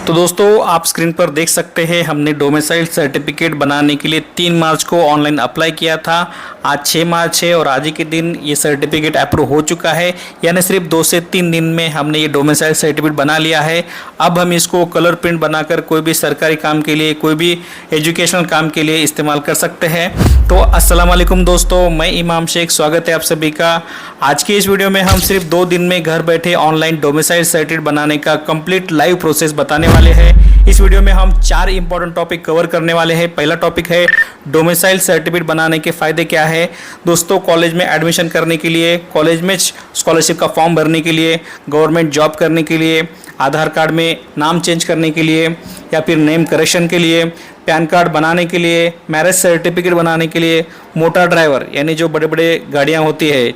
तो दोस्तों आप स्क्रीन पर देख सकते हैं हमने डोमिसाइल सर्टिफिकेट बनाने के लिए 3 मार्च को ऑनलाइन अप्लाई किया था। आज 6 मार्च है और आज ही के दिन ये सर्टिफिकेट अप्रूव हो चुका है, यानी सिर्फ 2 से 3 दिन में हमने ये डोमिसाइल सर्टिफिकेट बना लिया है। अब हम इसको कलर प्रिंट बनाकर कोई भी सरकारी काम के लिए, कोई भी एजुकेशनल काम के लिए इस्तेमाल कर सकते हैं। तो अस्सलाम वालेकुम दोस्तों, मैं इमाम शेख, स्वागत है आप सभी का। आज की इस वीडियो में हम सिर्फ 2 दिन में घर बैठे ऑनलाइन डोमिसाइल सर्टिफिकेट बनाने का कंप्लीट लाइव प्रोसेस बताने वाले हैं। इस वीडियो में हम 4 इंपॉर्टेंट टॉपिक कवर करने वाले हैं। पहला टॉपिक है डोमिसाइल सर्टिफिकेट बनाने के फ़ायदे क्या है। दोस्तों, कॉलेज में एडमिशन करने के लिए, कॉलेज में स्कॉलरशिप का फॉर्म भरने के लिए, गवर्नमेंट जॉब करने के लिए, आधार कार्ड में नाम चेंज करने के लिए या फिर नेम करेक्शन के लिए, पैन कार्ड बनाने के लिए, मैरिज सर्टिफिकेट बनाने के लिए, मोटर ड्राइवर यानी जो बड़े बड़े गाड़ियाँ होती है,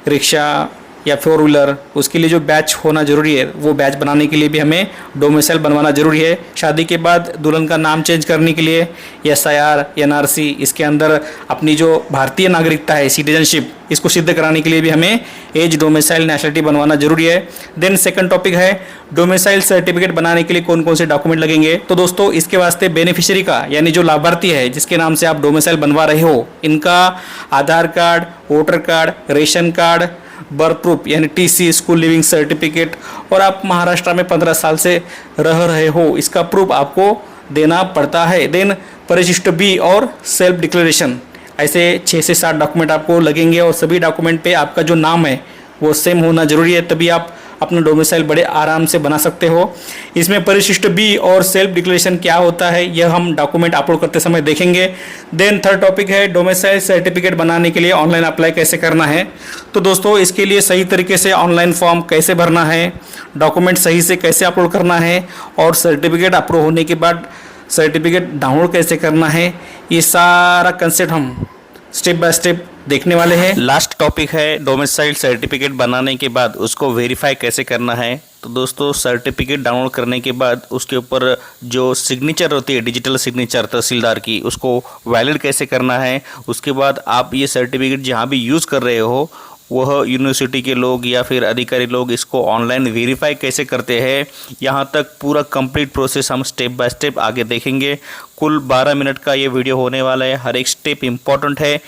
रिक्शा या 4 व्हीलर, उसके लिए जो बैच होना ज़रूरी है, वो बैच बनाने के लिए भी हमें डोमिसाइल बनवाना ज़रूरी है। शादी के बाद दुल्हन का नाम चेंज करने के लिए SIR, NRC, इसके अंदर अपनी जो भारतीय नागरिकता है, सिटीजनशिप, इसको सिद्ध कराने के लिए भी हमें एज डोमिसाइल नेशनलिटी बनवाना ज़रूरी है। देन सेकंड टॉपिक है डोमिसाइल सर्टिफिकेट बनाने के लिए कौन कौन से डॉक्यूमेंट लगेंगे। तो दोस्तों, इसके वास्ते बेनिफिशियरी का यानी जो लाभार्थी है जिसके नाम से आप डोमिसाइल बनवा रहे हो, इनका Aadhaar card, voter card, ration card, birth proof यानी TC, स्कूल लिविंग सर्टिफिकेट, और आप महाराष्ट्र में 15 साल से रह रहे हो, इसका प्रूफ आपको देना पड़ता है। देन परिशिष्ट B और सेल्फ डिक्लेरेशन, ऐसे 6 से 7 डॉक्यूमेंट आपको लगेंगे और सभी डॉक्यूमेंट पे आपका जो नाम है वो सेम होना ज़रूरी है, तभी आप अपना डोमिसाइल बड़े आराम से बना सकते हो। इसमें परिशिष्ट B और सेल्फ डिक्लेरेशन क्या होता है यह हम डॉक्यूमेंट अपलोड करते समय देखेंगे। देन थर्ड टॉपिक है डोमिसाइल सर्टिफिकेट बनाने के लिए ऑनलाइन अप्लाई कैसे करना है। तो दोस्तों, इसके लिए सही तरीके से ऑनलाइन फॉर्म कैसे भरना है, डॉक्यूमेंट सही से कैसे अपलोड करना है और सर्टिफिकेट अप्रूव होने के बाद सर्टिफिकेट डाउनलोड कैसे करना है, ये सारा कंसेप्ट हम स्टेप बाय स्टेप देखने वाले हैं। लास्ट टॉपिक है डोमिसाइल सर्टिफिकेट बनाने के बाद उसको वेरीफाई कैसे करना है। तो दोस्तों, सर्टिफिकेट डाउनलोड करने के बाद उसके ऊपर जो सिग्नेचर होती है, डिजिटल सिग्नेचर तहसीलदार की, उसको वैलिड कैसे करना है। उसके बाद आप ये सर्टिफिकेट जहाँ भी यूज़ कर रहे हो वह यूनिवर्सिटी के लोग या फिर अधिकारी लोग इसको ऑनलाइन वेरीफाई कैसे करते हैं, यहाँ तक पूरा कंप्लीट प्रोसेस हम स्टेप बाय स्टेप आगे देखेंगे। कुल 12 मिनट का ये वीडियो होने वाला है, हर एक स्टेप इम्पॉर्टेंट है,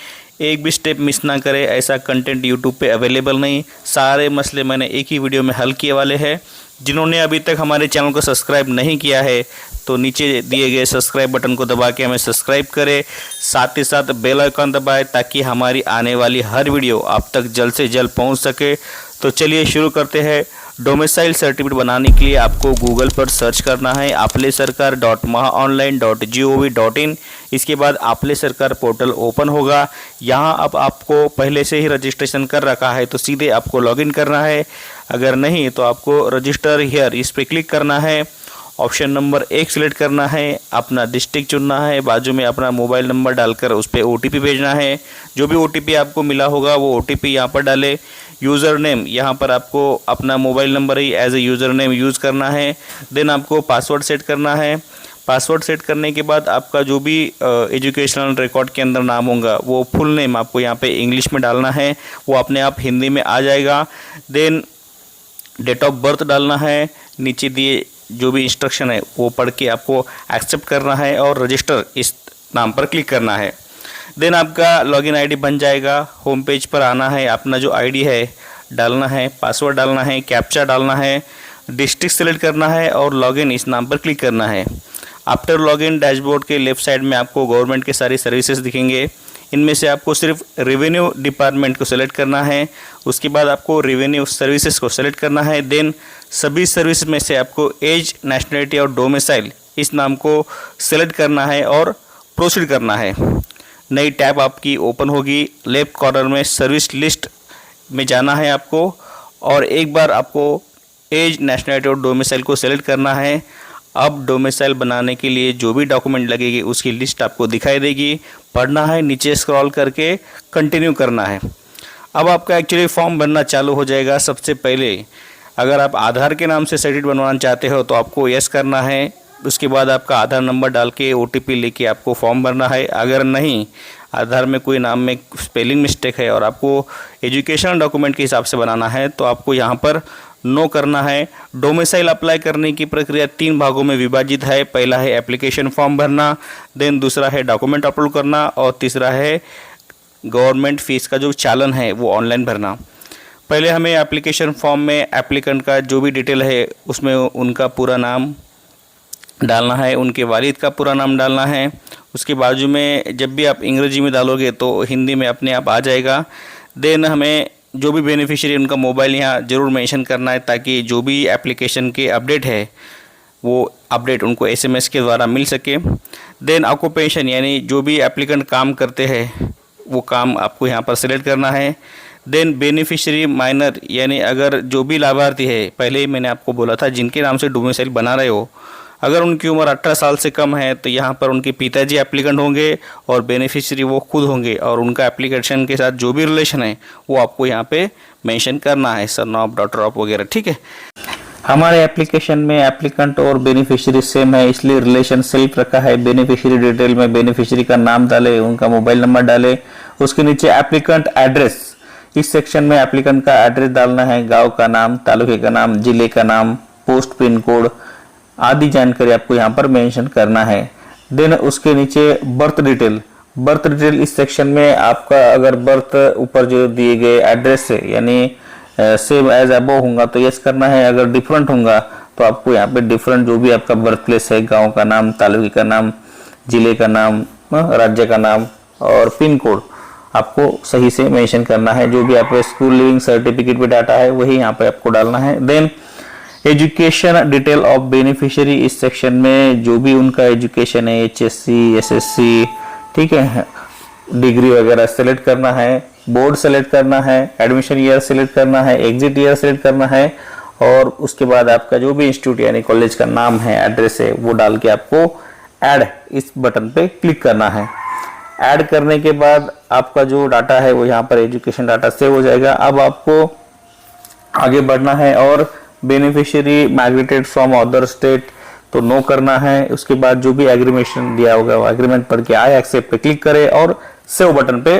एक भी स्टेप मिस ना करें। ऐसा कंटेंट यूट्यूब पे अवेलेबल नहीं, सारे मसले मैंने एक ही वीडियो में हल किए वाले हैं। जिन्होंने अभी तक हमारे चैनल को सब्सक्राइब नहीं किया है तो नीचे दिए गए सब्सक्राइब बटन को दबा के हमें सब्सक्राइब करें, साथ ही साथ बेल आइकन दबाएं ताकि हमारी आने वाली हर वीडियो आप तक जल्द से जल्द पहुंच सके। तो चलिए शुरू करते हैं। डोमिसाइल सर्टिफिकेट बनाने के लिए आपको गूगल पर सर्च करना है applySarkar.mahaonline.gov.in। इसके बाद आपले सरकार पोर्टल ओपन होगा। यहाँ अब आपको पहले से ही रजिस्ट्रेशन कर रखा है तो सीधे आपको लॉगिन करना है, अगर नहीं तो आपको रजिस्टर हियर इस पर क्लिक करना है। ऑप्शन नंबर 1 सिलेक्ट करना है, अपना डिस्ट्रिक्ट चुनना है, बाजू में अपना मोबाइल नंबर डालकर उस पर OTP भेजना है। जो भी OTP आपको मिला होगा वो OTP यहाँ पर डालें। यूज़र नेम, यहाँ पर आपको अपना मोबाइल नंबर ही as a user name use करना है। देन आपको पासवर्ड सेट करना है। पासवर्ड सेट करने के बाद आपका जो भी एजुकेशनल रिकॉर्ड के अंदर नाम होगा वो फुल नेम आपको यहाँ पे इंग्लिश में डालना है, वो अपने आप हिंदी में आ जाएगा। देन डेट ऑफ बर्थ डालना है, नीचे दिए जो भी इंस्ट्रक्शन है वो पढ़ के आपको एक्सेप्ट करना है और रजिस्टर इस नाम पर क्लिक करना है। देन आपका लॉगिन आईडी बन जाएगा। होम पेज पर आना है, अपना जो आईडी है डालना है, पासवर्ड डालना है, कैप्चा डालना है, डिस्ट्रिक्ट सेलेक्ट करना है और लॉगिन इस नाम पर क्लिक करना है। आफ्टर लॉगिन डैशबोर्ड के लेफ्ट साइड में आपको गवर्नमेंट के सारी सर्विसेज दिखेंगे। इनमें से आपको सिर्फ रेवेन्यू डिपार्टमेंट को सेलेक्ट करना है, उसके बाद आपको रेवेन्यू सर्विसेज को सेलेक्ट करना है। देन सभी सर्विस में से आपको एज, नेशनलिटी और डोमिसाइल इस नाम को सेलेक्ट करना है और प्रोसीड करना है। नई टैब आपकी ओपन होगी, लेफ्ट कॉर्नर में सर्विस लिस्ट में जाना है आपको और एक बार आपको एज, नेशनलिटी और डोमिसाइल को सेलेक्ट करना है। अब डोमिसाइल बनाने के लिए जो भी डॉक्यूमेंट लगेगी उसकी लिस्ट आपको दिखाई देगी, पढ़ना है, नीचे स्क्रॉल करके कंटिन्यू करना है। अब आपका एक्चुअली फॉर्म बनना चालू हो जाएगा। सबसे पहले अगर आप आधार के नाम से सर्टिफिकेट बनवाना चाहते हो तो आपको यस करना है, उसके बाद आपका आधार नंबर डाल के OTP लेके आपको फॉर्म भरना है। अगर नहीं, आधार में कोई नाम में स्पेलिंग मिस्टेक है और आपको एजुकेशनल डॉक्यूमेंट के हिसाब से बनाना है तो आपको यहाँ पर नो करना है। डोमिसाइल अप्लाई करने की प्रक्रिया 3 भागों में विभाजित है। पहला है एप्लीकेशन फॉर्म भरना, देन दूसरा है डॉक्यूमेंट अपलोड करना और तीसरा है गवर्नमेंट फीस का जो चालान है वो ऑनलाइन भरना। पहले हमें एप्लीकेशन फॉर्म में एप्लीकेंट का जो भी डिटेल है उसमें उनका पूरा नाम डालना है, उनके वालिद का पूरा नाम डालना है। उसके बाजू में जब भी आप अंग्रेजी में डालोगे तो हिंदी में अपने आप आ जाएगा। देन हमें जो भी बेनिफिशियरी उनका मोबाइल यहाँ ज़रूर मेंशन करना है ताकि जो भी एप्लीकेशन के अपडेट है वो अपडेट उनको SMS के द्वारा मिल सके। देन ऑक्यूपेशन यानी जो भी एप्लीकेंट काम करते हैं वो काम आपको यहाँ पर सिलेक्ट करना है। देन बेनिफिशियरी माइनर यानी अगर जो भी लाभार्थी है, पहले ही मैंने आपको बोला था जिनके नाम से डोमिसाइल बना रहे हो, अगर उनकी उम्र 18 साल से कम है तो यहाँ पर उनके पिताजी एप्लीकेंट होंगे और बेनिफिशियरी वो खुद होंगे और उनका एप्लीकेशन के साथ जो भी रिलेशन है वो आपको यहाँ पे मेंशन करना है, सन ऑफ, डॉटर ऑफ वगैरह, ठीक है। हमारे एप्लीकेशन में एप्लीकेंट और बेनिफिशियरी सेम है इसलिए रिलेशन सेल्फ रखा है। बेनिफिशियरी डिटेल में बेनिफिशियरी का नाम डाले, उनका मोबाइल नंबर डाले, उसके नीचे एप्लीकेंट एड्रेस, इस सेक्शन में एप्लीकेंट का एड्रेस डालना है, गांव का नाम, तालुके का नाम, जिले का नाम, पोस्ट पिन कोड आदि जानकारी आपको यहाँ पर मेंशन करना है। देन उसके नीचे बर्थ डिटेल इस सेक्शन में आपका अगर बर्थ ऊपर जो दिए गए एड्रेस से यानी सेम एज अबव होगा तो यस करना है, अगर डिफरेंट होगा तो आपको यहाँ पे डिफरेंट जो भी आपका बर्थ प्लेस है, गांव का नाम, तालुके का नाम, जिले का नाम, राज्य का नाम और पिन कोड आपको सही से मेंशन करना है। जो भी आपके स्कूल लिविंग सर्टिफिकेट पे डाटा है वही यहाँ पे आपको डालना है। Then education detail of beneficiary, इस सेक्शन में जो भी उनका एजुकेशन है, HSC, SSC, ठीक है, डिग्री वगैरह सेलेक्ट करना है, बोर्ड सेलेक्ट करना है, एडमिशन ईयर सेलेक्ट करना है, एग्जिट ईयर सेलेक्ट करना है और उसके बाद आपका जो भी इंस्टीट्यूट यानी कॉलेज का नाम है, एड्रेस है वो डाल के आपको ऐड इस बटन पे क्लिक करना है। ऐड करने के बाद आपका जो डाटा है वो यहाँ पर एजुकेशन डाटा सेव हो जाएगा। अब आपको आगे बढ़ना है और beneficiary migrated from other state तो नो करना है। उसके बाद जो भी एग्रीमेशन दिया होगा वो एग्रीमेंट पढ़ के आए, एक्सेप्ट पे क्लिक करें और सेव बटन पे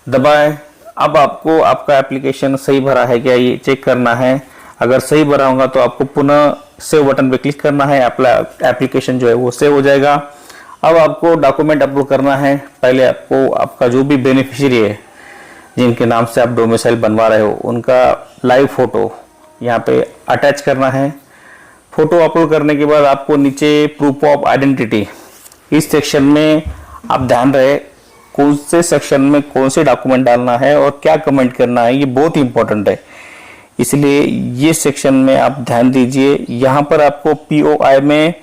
दबाएं। अब आपको आपका एप्लीकेशन सही भरा है क्या ये चेक करना है। अगर सही भरा होगा तो आपको पुनः सेव बटन पे क्लिक करना है, एप्लीकेशन जो है वो सेव हो जाएगा। अब आपको डॉक्यूमेंट अपलोड करना है। पहले आपको आपका जो भी बेनिफिशियरी है जिनके नाम से आप डोमिसाइल बनवा रहे हो उनका लाइव फोटो यहाँ पे अटैच करना है। फोटो अपलोड करने के बाद आपको नीचे प्रूफ ऑफ आइडेंटिटी, इस सेक्शन में आप ध्यान रहे कौन से सेक्शन में कौन से डॉक्यूमेंट डालना है और क्या कमेंट करना है, ये बहुत इंपॉर्टेंट है, इसलिए ये सेक्शन में आप ध्यान दीजिए। यहाँ पर आपको POI में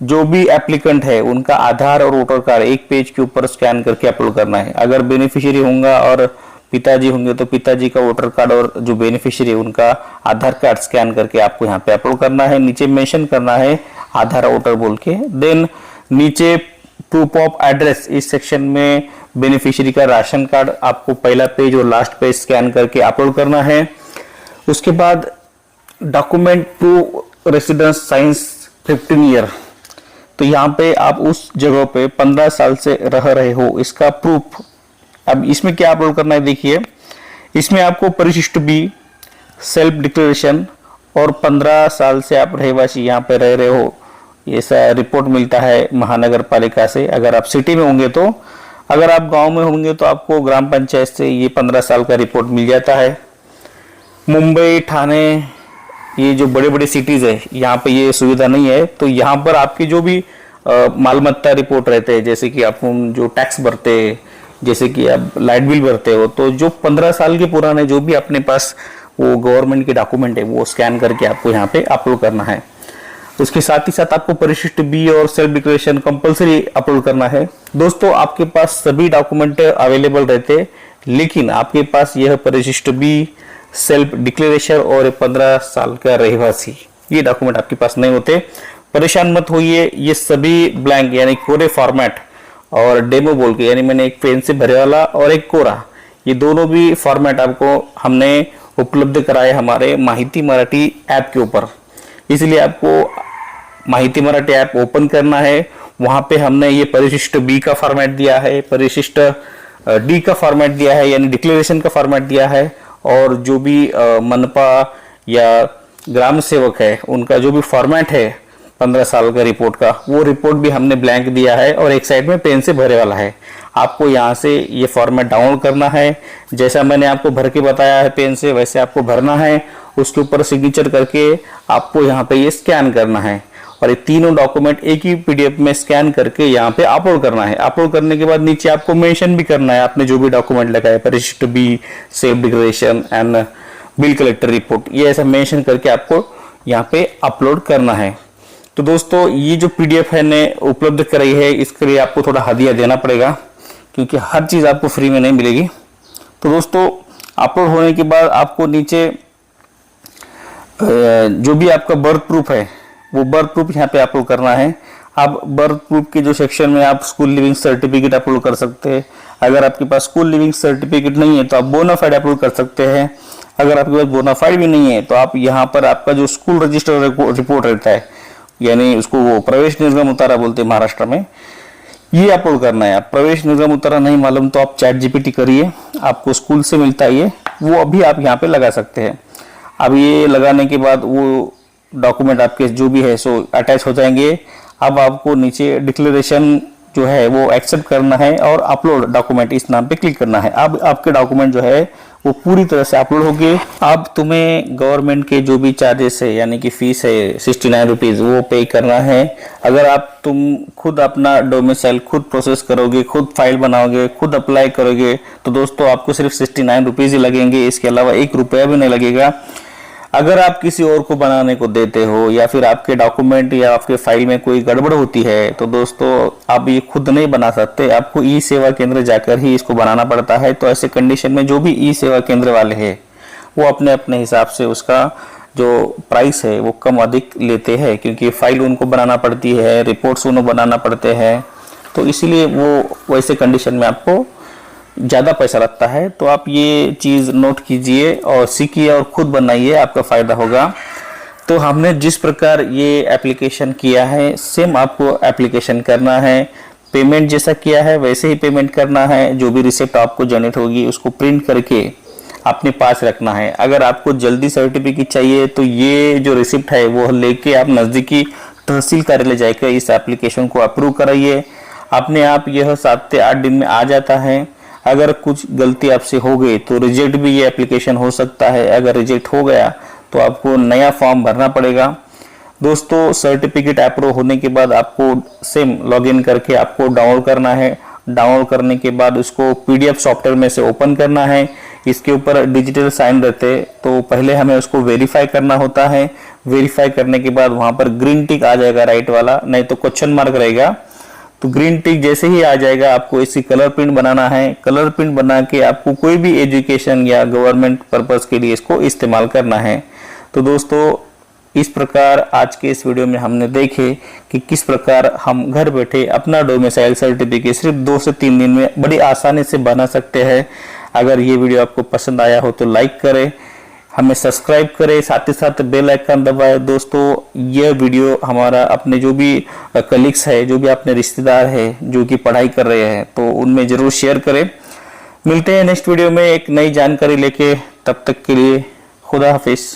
जो भी एप्लीकेंट है उनका आधार और वोटर कार्ड एक पेज के ऊपर स्कैन करके अपलोड करना है। अगर बेनिफिशियरी होगा और पिताजी होंगे तो पिताजी का वोटर कार्ड और जो बेनिफिशियरी है उनका आधार कार्ड स्कैन करके आपको यहाँ पे अपलोड करना है। नीचे मेंशन करना है आधार वोटर बोल के। देन नीचे प्रूफ ऑफ एड्रेस, इस सेक्शन में बेनिफिशियरी का राशन कार्ड आपको पहला पेज और लास्ट पेज स्कैन करके अपलोड करना है। उसके बाद document proof residence science 15 year, तो यहाँ पे आप उस जगह पे 15 साल से रह रहे हो इसका प्रूफ। अब इसमें क्या अपलोड करना है देखिए, इसमें आपको परिशिष्ट B, सेल्फ डिक्लेरेशन और 15 साल से आप रहवासी यहाँ पे रह रहे हो ऐसा रिपोर्ट मिलता है महानगर पालिका से। अगर आप सिटी में होंगे तो, अगर आप गांव में होंगे तो आपको ग्राम पंचायत से ये 15 साल का रिपोर्ट मिल जाता है। मुंबई, ठाणे, ये जो बड़े बड़े सिटीज है यहाँ पे ये सुविधा नहीं है, तो यहाँ पर आपकी जो भी मालमत्ता रिपोर्ट रहते हैं, जैसे कि आप जो टैक्स भरते हैं, जैसे कि आप लाइट बिल भरते हो, तो जो 15 साल के पुराने जो भी अपने पास वो गवर्नमेंट के डॉक्यूमेंट है वो स्कैन करके आपको यहाँ पे अपलोड करना है। उसके साथ ही साथ आपको परिशिष्ट B और सेल्फ डिक्लेरेशन कंपलसरी अपलोड करना है। दोस्तों आपके पास सभी डॉक्यूमेंट अवेलेबल रहते हैं, लेकिन आपके पास यह परिशिष्ट B, सेल्फ डिक्लेरेशन और 15 साल का रहवासी ये डॉक्यूमेंट आपके पास नहीं होते। परेशान मत होइए, ये सभी ब्लैंक यानी कोरे फॉर्मेट और डेमो बोल के, यानी मैंने एक पेन से भरे वाला और एक कोरा, ये दोनों भी फॉर्मेट आपको हमने उपलब्ध कराए हमारे माहिती मराठी ऐप के ऊपर। इसलिए आपको माहिती मराठी ऐप ओपन करना है, वहां पे हमने ये परिशिष्ट B का फॉर्मेट दिया है, परिशिष्ट D का फॉर्मेट दिया है यानी डिक्लेरेशन का फॉर्मेट दिया है, और जो भी मनपा या ग्राम सेवक है उनका जो भी फॉर्मेट है 15 साल का रिपोर्ट का, वो रिपोर्ट भी हमने ब्लैंक दिया है और एक साइड में पेन से भरे वाला है। आपको यहाँ से ये फॉर्मेट डाउनलोड करना है, जैसा मैंने आपको भर के बताया है पेन से वैसे आपको भरना है। उसके ऊपर सिग्नेचर करके आपको यहाँ पे ये स्कैन करना है और ये तीनों डॉक्यूमेंट एक ही पीडीएफ में स्कैन करके यहाँ पे अपलोड करना है। अपलोड करने के बाद नीचे आपको मेंशन भी करना है आपने जो भी डॉक्यूमेंट लगाए, परिशिष्ट B, self declaration and bill collector report, ये ऐसा मेंशन करके आपको यहाँ पे अपलोड करना है। तो दोस्तों ये जो पीडीएफ है ने उपलब्ध कराई है, इसके लिए आपको थोड़ा हदिया देना पड़ेगा क्योंकि हर चीज़ आपको फ्री में नहीं मिलेगी। तो दोस्तों अपलोड होने के बाद आपको नीचे जो भी आपका बर्थ प्रूफ है वो बर्थ प्रूफ यहाँ पे अपलोड करना है। आप बर्थ प्रूफ के जो सेक्शन में आप स्कूल लिविंग सर्टिफिकेट अपलोड कर सकते हैं। अगर आपके पास स्कूल लिविंग सर्टिफिकेट नहीं है तो आप बोनाफाइड अपलोड कर सकते हैं। अगर आपके पास बोनाफाइड भी नहीं है तो आप यहाँ पर आपका जो स्कूल रजिस्टर रिपोर्ट रहता है, यानी उसको वो प्रवेश निर्गम उतारा बोलते हैं महाराष्ट्र में, ये अपलोड करना है। आप प्रवेश निर्गम उतारा नहीं मालूम तो आप चैट जीपीटी करिए, आपको स्कूल से मिलता है ये, वो अभी आप यहाँ पे लगा सकते हैं। अब ये लगाने के बाद वो डॉक्यूमेंट आपके जो भी है सो अटैच हो जाएंगे। अब आपको नीचे डिक्लेरेशन जो है वो एक्सेप्ट करना है और अपलोड डॉक्यूमेंट इस नाम पे क्लिक करना है। अब आपके डॉक्यूमेंट जो है वो पूरी तरह से अपलोड हो गए। अब तुम्हें गवर्नमेंट के जो भी चार्जेस है यानी कि फीस है 69 रुपीज़ वो पे करना है। अगर तुम खुद अपना डोमिसाइल खुद प्रोसेस करोगे, खुद फाइल बनाओगे, खुद अप्लाई करोगे तो दोस्तों आपको सिर्फ 69 रुपीज़ ही लगेंगे, इसके अलावा 1 रुपया भी नहीं लगेगा। अगर आप किसी और को बनाने को देते हो या फिर आपके डॉक्यूमेंट या आपके फाइल में कोई गड़बड़ होती है तो दोस्तों आप ये खुद नहीं बना सकते, आपको ई सेवा केंद्र जाकर ही इसको बनाना पड़ता है। तो ऐसे कंडीशन में जो भी ई सेवा केंद्र वाले हैं वो अपने अपने हिसाब से उसका जो प्राइस है वो कम अधिक लेते हैं, क्योंकि फाइल उनको बनाना पड़ती है, रिपोर्ट्स उन्हें बनाना पड़ते हैं, तो इसीलिए वो वैसे कंडीशन में आपको ज़्यादा पैसा लगता है। तो आप ये चीज़ नोट कीजिए और सीखिए और खुद बनाइए, आपका फ़ायदा होगा। तो हमने जिस प्रकार ये एप्लीकेशन किया है सेम आपको एप्लीकेशन करना है। पेमेंट जैसा किया है वैसे ही पेमेंट करना है। जो भी रिसिप्ट आपको जनरेट होगी उसको प्रिंट करके अपने पास रखना है। अगर आपको जल्दी सर्टिफिकेट चाहिए तो ये जो रिसिप्ट है वो लेके आप नज़दीकी तहसील कार्यालय जाकर इस एप्लीकेशन को अप्रूव कराइए। अपने आप यह 7 से 8 दिन में आ जाता है। अगर कुछ गलती आपसे हो गई तो रिजेक्ट भी ये एप्लीकेशन हो सकता है। अगर रिजेक्ट हो गया तो आपको नया फॉर्म भरना पड़ेगा। दोस्तों सर्टिफिकेट अप्रूव होने के बाद आपको सेम लॉगिन करके आपको डाउनलोड करना है। डाउनलोड करने के बाद उसको पीडीएफ सॉफ्टवेयर में से ओपन करना है। इसके ऊपर डिजिटल साइन रहते तो पहले हमें उसको वेरीफाई करना होता है। वेरीफाई करने के बाद वहां पर ग्रीन टिक आ जाएगा राइट वाला, नहीं तो क्वेश्चन मार्क रहेगा। तो ग्रीन टिक जैसे ही आ जाएगा आपको इसकी कलर प्रिंट बनाना है। कलर प्रिंट बना के आपको कोई भी एजुकेशन या गवर्नमेंट पर्पस के लिए इसको इस्तेमाल करना है। तो दोस्तों इस प्रकार आज के इस वीडियो में हमने देखे कि किस प्रकार हम घर बैठे अपना डोमिसाइल सर्टिफिकेट सिर्फ 2 से 3 दिन में बड़ी आसानी से बना सकते हैं। अगर ये वीडियो आपको पसंद आया हो तो लाइक करें, हमें सब्सक्राइब करें, साथ ही साथ बेल आइकन दबाएं। दोस्तों यह वीडियो हमारा अपने जो भी कलीग्स है, जो भी अपने रिश्तेदार है जो कि पढ़ाई कर रहे हैं तो उनमें जरूर शेयर करें। मिलते हैं नेक्स्ट वीडियो में एक नई जानकारी लेके, तब तक के लिए खुदा हाफिज।